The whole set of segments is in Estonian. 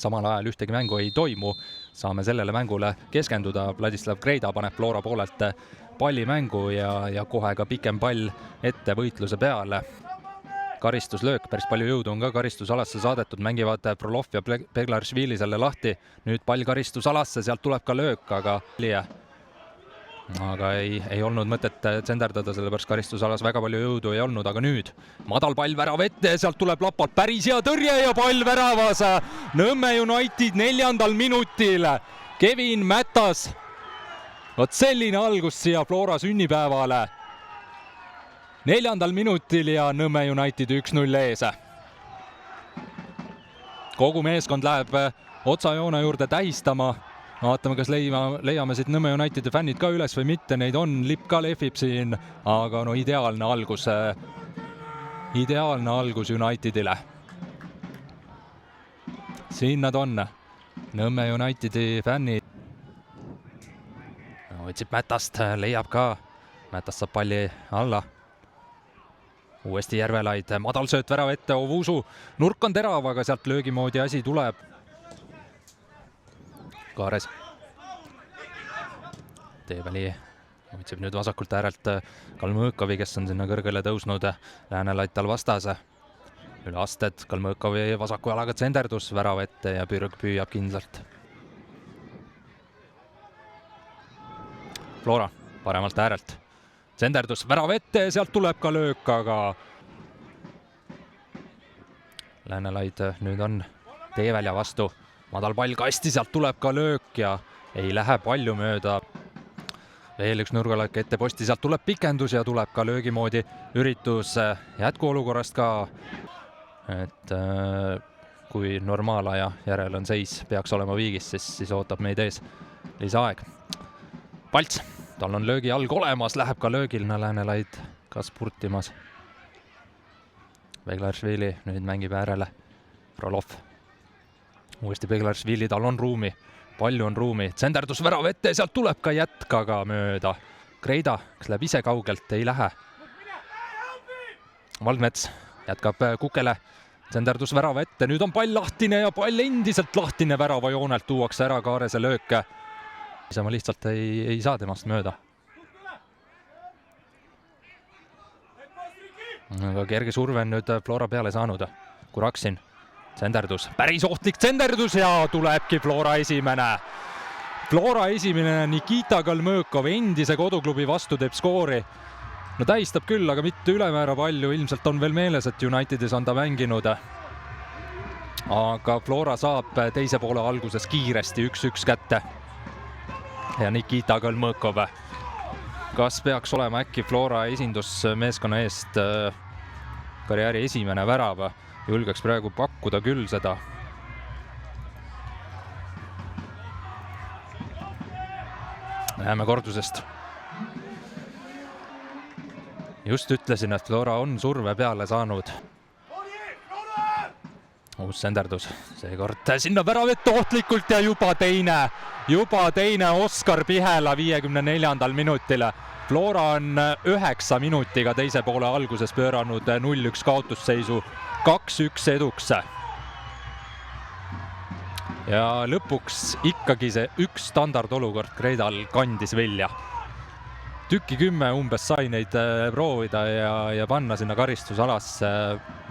samal ajal ühtegi mängu ei toimu. Saame sellele mängule keskenduda. Vladislav Kreida paneb Flora poolelt palli mängu ja kohe ka pikem pall ette võitluse peale. Karistuslöök, päris palju jõudu on ka karistusalasse saadetud, mängivad Frolov ja Beglarishvili selle lahti. Nüüd pall karistusalasse, sealt tuleb ka löök, aga ei olnud mõtet tsenderdada, sellepärast karistusalas väga palju jõudu ei olnud, aga nüüd madal pall värav ette, sealt tuleb lapalt päris hea tõrje ja pall väravas. Nõmme United 4. minutil. Kevin Mätas. Vot selline algus siia Flora sünnipäevale. 4. minutil ja Nõmme United 1-0 ees. Kogu meeskond läheb otsajoone juurde tähistama. Vaatame, kas leiame siit Nõmme Unitedi fännid ka üles või mitte. Neid on, lipp ka lehvib siin, aga no ideaalne algus Unitedile. Siin nad on, Nõmme Unitedi fännid. Otsib Mätast, leiab ka. Mätast saab palli alla. Uuesti Järvelaid, madal sööt värav ette, Ovusu. Nurk on terav, aga sealt löögimoodi asi tuleb. Kaares. Teeväli otsib nüüd vasakult äärelt Kalmõõkovi, kes on sinna kõrgele tõusnud. Läänelaid tal vastas. Üle asted, Kalmõõkovi vasaku jalaga tsenderdus, värav ette ja Pürg püüab kindlalt. Flora paremalt äärelt. Tsenderdus, värav ette, sealt tuleb ka löök, aga Läänelaid nüüd on Teevälja vastu. Madal pall kasti, sealt tuleb ka löök ja ei lähe palju mööda. Veel üks nurgalöök ette posti, sealt tuleb pikendus ja tuleb ka löögimoodi üritus jätkuolukorrast ka. Et kui normaalaja järel on seis, peaks olema viigis, siis ootab meid ees lisaaeg. Palts, tal on löögi alg olemas, läheb ka löögilna, Läänelaid ka spurtimas. Beglarishvili nüüd mängib äärele. Frolov. Uuesti Beglarishvili, tal on ruumi. Palju on ruumi. Tsenderdus värav ette, sealt tuleb ka jätkaga mööda. Kreida, kes läheb ise kaugelt, ei lähe. Valdmets jätkab Kukele. Tsenderdus värav ette, nüüd on pall lahtine ja pall endiselt lahtine värava joonelt, tuuakse ära Kaarese lööke. Ma lihtsalt ei saa temast mööda. Aga kerge surve on nüüd Flora peale saanud. Kuraksin, tsenderdus, päris ohtlik tsenderdus ja tulebki Flora esimene. Flora esimene, Nikita Kalmõõkov endise koduklubi vastu teeb skoori. No tähistab küll, aga mitte ülemäära palju, ilmselt on veel meeles, et Unitedis on ta mänginud. Aga Flora saab teise poole alguses kiiresti 1-1 kätte. Ja Nikita Kalmõõkov. Kas peaks olema äkki Flora esindusmeeskonna eest karjääri esimene värav? Julgeks praegu pakkuda küll seda. Läheme kordusest. Just ütlesin, et Flora on surve peale saanud. Uus senderdus, seekord sinna väravet ohtlikult ja juba teine Oskar Pihela 54. minutil. Flora on 9 minutiga teise poole alguses pööranud 0-1 kaotusseisu 2-1 eduks. Ja lõpuks ikkagi see üks standardolukord Kreidal kandis vilja. Tükki 10 umbes sai neid proovida ja panna sinna karistusalasse.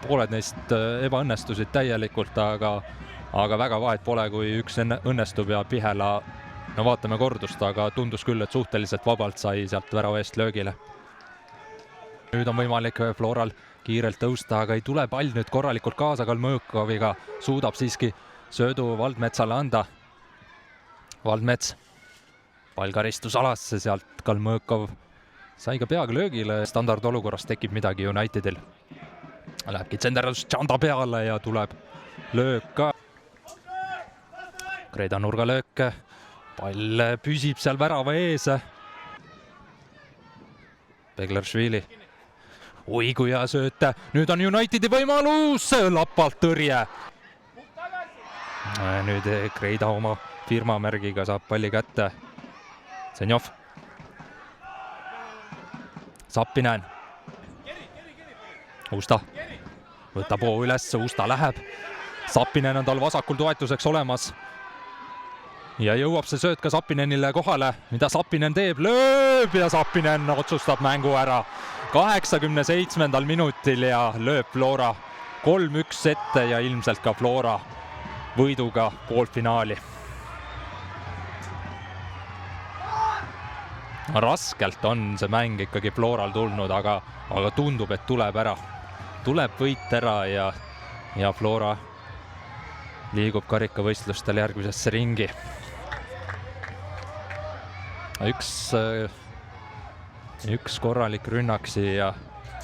Pooled neist ebaõnnestusid täielikult, aga väga vahet pole, kui üks õnnestub ja Pihela, no vaatame kordust, aga tundus küll, et suhteliselt vabalt sai sealt värava eest löögile. Nüüd on võimalik Floral kiirelt tõusta, aga ei tule pall nüüd korralikult kaasa Kalmõõkoviga. Suudab siiski söödu Valdmetsale anda. Valdmets. Pall karistusalasse, sealt Kalmõõkov sai ka peaga löögile. Standardolukorras tekib midagi Unitedil. Lähebki tsenderdus Tšanda peale ja tuleb löök ka. Kreida nurgalöök. Pall püsib seal värava ees. Beglarishvili. Oi, kui hea sööt. Nüüd on Unitedi võimalus. Lapalt tõrje. Nüüd Kreida oma firmamärgiga saab palli kätte. Senjov. Sappinen. Usta võtab hoo üles, Usta läheb. Sapinen on tal vasakul toetuseks olemas. Ja jõuab see sööt ka Sapinenile kohale, mida Sapinen teeb, lööb ja Sapinen otsustab mängu ära 87. minutil ja lööb Flora 3-1 ette ja ilmselt ka Flora võiduga poolfinaali. Raskelt on see mäng ikkagi Floral tulnud, aga tundub, et tuleb ära. Tuleb võit ära ja Flora liigub karikavõistlustel järgmisesse ringi. Üks korralik rünnak siia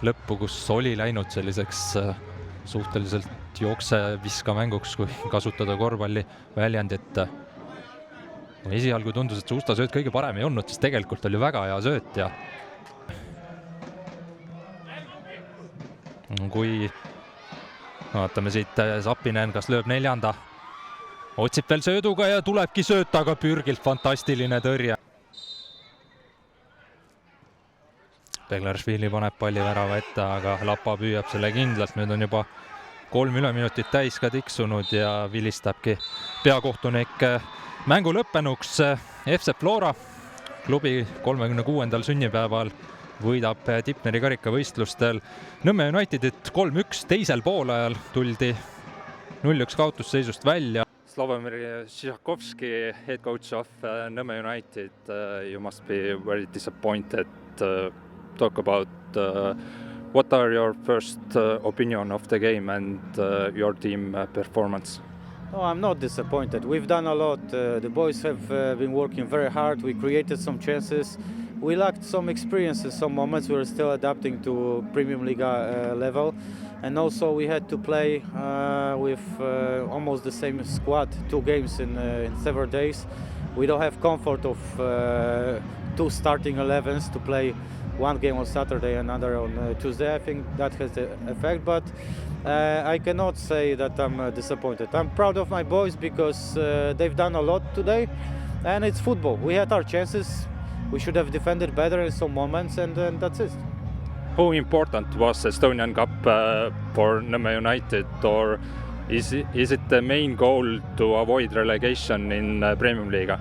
lõppu, kus oli läinud selliseks suhteliselt jookse-viska mänguks, kui kasutada korvpalli väljendit. Esialgu tundus, et see Usta sööt kõige parem ei olnud, sest tegelikult oli väga hea sööt ja kui vaatame siit, Sapinen kas lööb 4. Otsib veel sööduga ja tulebki sööt, aga pürgilt fantastiline tõrje. Beglaršvili paneb palli värava ette, aga Lapa püüab selle kindlalt. Nüüd on juba 3 üleminutit täis ka tiksunud ja vilistabki peakohtunik mängu lõppenuks. FC Flora klubi 36. sünnipäeval võidab Tipneri karikavõistlustel Nõmme Unitedit 3-1. Teisel poolajal tuldi 0-1 kaotusseisust välja. Slavomir Žižakovski, head coach of Nõmme United, you must be very disappointed. Talk about what are your first opinion of the game and your team performance? No, I'm not disappointed. We've done a lot. The boys have been working very hard. We created some chances. We lacked some experience in some moments. We were still adapting to Premium Liga level. And also we had to play with almost the same squad, 2 games in several days. We don't have comfort of 2 starting 11s to play 1 game on Saturday and another on Tuesday. I think that has the effect, but I cannot say that I'm disappointed. I'm proud of my boys because they've done a lot today, and it's football. We had our chances. We should have defended better in some moments, and that's it. How important was Estonian Cup for Nõmme United, or is it the main goal to avoid relegation in Premium Liga?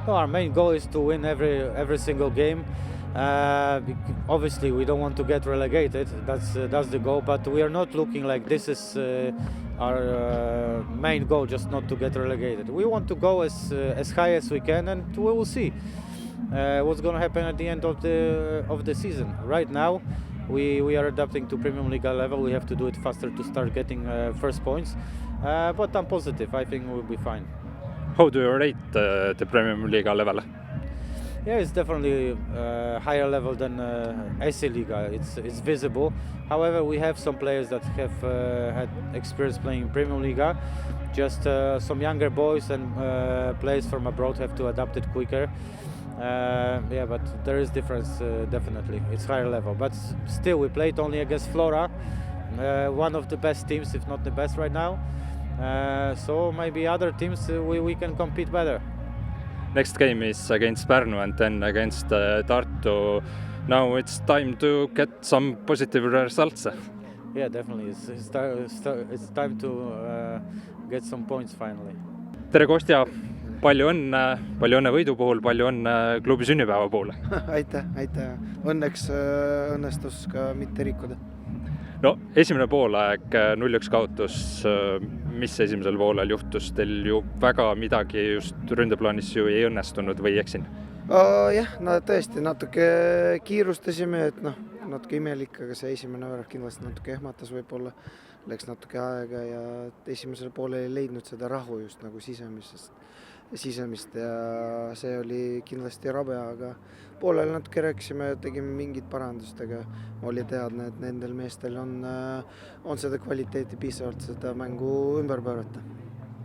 No, our main goal is to win every single game. Obviously, we don't want to get relegated. That's the goal. But we are not looking like this is our main goal, just not to get relegated. We want to go as high as we can, and we will see what's going to happen at the end of the season. Right now, we are adapting to Premium Liga level. We have to do it faster to start getting first points. But I'm positive. I think we'll be fine. How do you rate the Premium Liga level? Yeah, it's definitely higher level than AC Liga. It's visible. However, we have some players that have had experience playing in Premium Liga. Just some younger boys and players from abroad have to adapt it quicker. Yeah, but there is difference definitely. It's higher level, but still we played only against Flora, one of the best teams, if not the best right now. So maybe other teams we can compete better. Next game is against Pärnu and then against Tartu. Now it's time to get some positive results. Yeah, definitely. It's time to get some points finally. Tere Kostja, palju õnne võidu puhul, palju õnne klubi sünnipäeva puhul. Aitäh. Õnneks õnnestus ka mitte rikkuda. No, esimene poolaeg 0-1 kaotus. Mis esimesel poolel juhtus? Teil ju väga midagi just ründeplaanis ju ei õnnestunud või eksin? Jah, no tõesti natuke kiirustasime, et natuke imelik, aga see esimene värav kindlasti natuke ehmatas võib-olla. Läks natuke aega ja esimesel poolel ei leidnud seda rahu just nagu sisemist ja see oli kindlasti rabe, aga poolel natuke rääkisime, tegime mingid parandustega. Oli teadne, et nendel meestel on seda kvaliteeti piisavalt seda mängu ümber pöörata.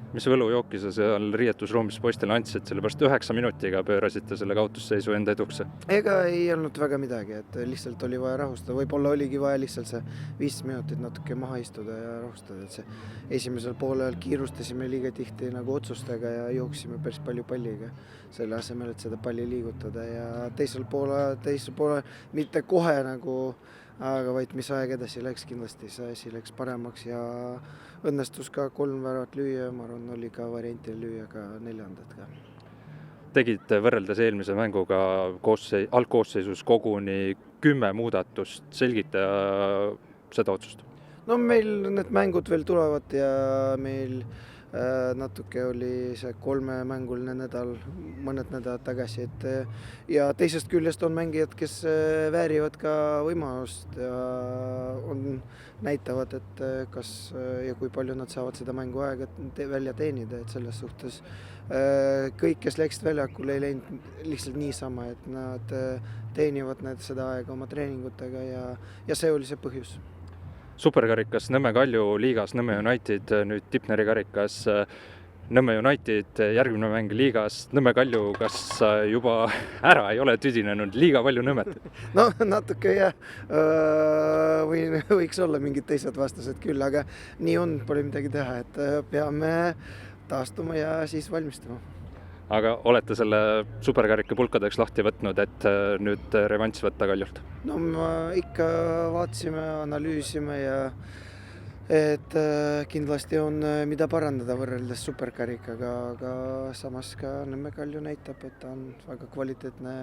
Mis võlujooki sa seal riietusruumis poistele andsid, sellepärast 9 minutiga pöörasite selle kaotusseisu enda eduks? Ega ei olnud väga midagi, et lihtsalt oli vaja rahustada. Võib-olla oligi vaja lihtsalt see 15 minutit natuke maha istuda ja rahustada. Et see esimesel poolel kiirustasime liiga tihti nagu otsustega ja jooksime päris palju palliga selle asemel, et seda palli liigutada. Ja teisel poolel mitte kohe nagu aga vaid mis aeg edasi läks, kindlasti see asi läks paremaks ja õnnestus ka 3 väravat lüüa, ma arvan, oli ka varianti lüüa ka 4. ka. Tegid võrreldes eelmise mänguga algkoosseisus koguni 10 muudatust, selgita seda otsust. No meil need mängud veel tulevad ja meil natuke oli see 3-mänguline nädal mõned nädalad tagasi, et ja teisest küljest on mängijad, kes väärivad ka võimalust ja näitavad, et kas ja kui palju nad saavad seda mänguaega välja teenida, et selles suhtes kõik, kes läksid väljakule, ei läinud lihtsalt niisama, et nad teenivad seda aega oma treeningutega ja see oli see põhjus. Superkarikas Nõmme Kalju liigas Nõmme United, nüüd Tipneri karikas Nõmme United, järgmine mäng liigas Nõmme Kalju, kas juba ära ei ole tüdinenud liiga palju Nõmmet? No natuke jah, võiks olla mingid teised vastused küll, aga nii on, pole midagi teha, et peame taastuma ja siis valmistuma. Aga olete selle superkarika pulkadeks lahti võtnud, et nüüd revanss võtta Kaljult? No me ikka vaatasime, analüüsime ja et kindlasti on mida parandada võrreldes superkarikaga, aga samas ka Nõmme Kalju näitab, et ta on väga kvaliteetne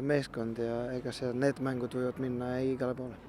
meeskond ja ega need mängud võivad minna igale poole.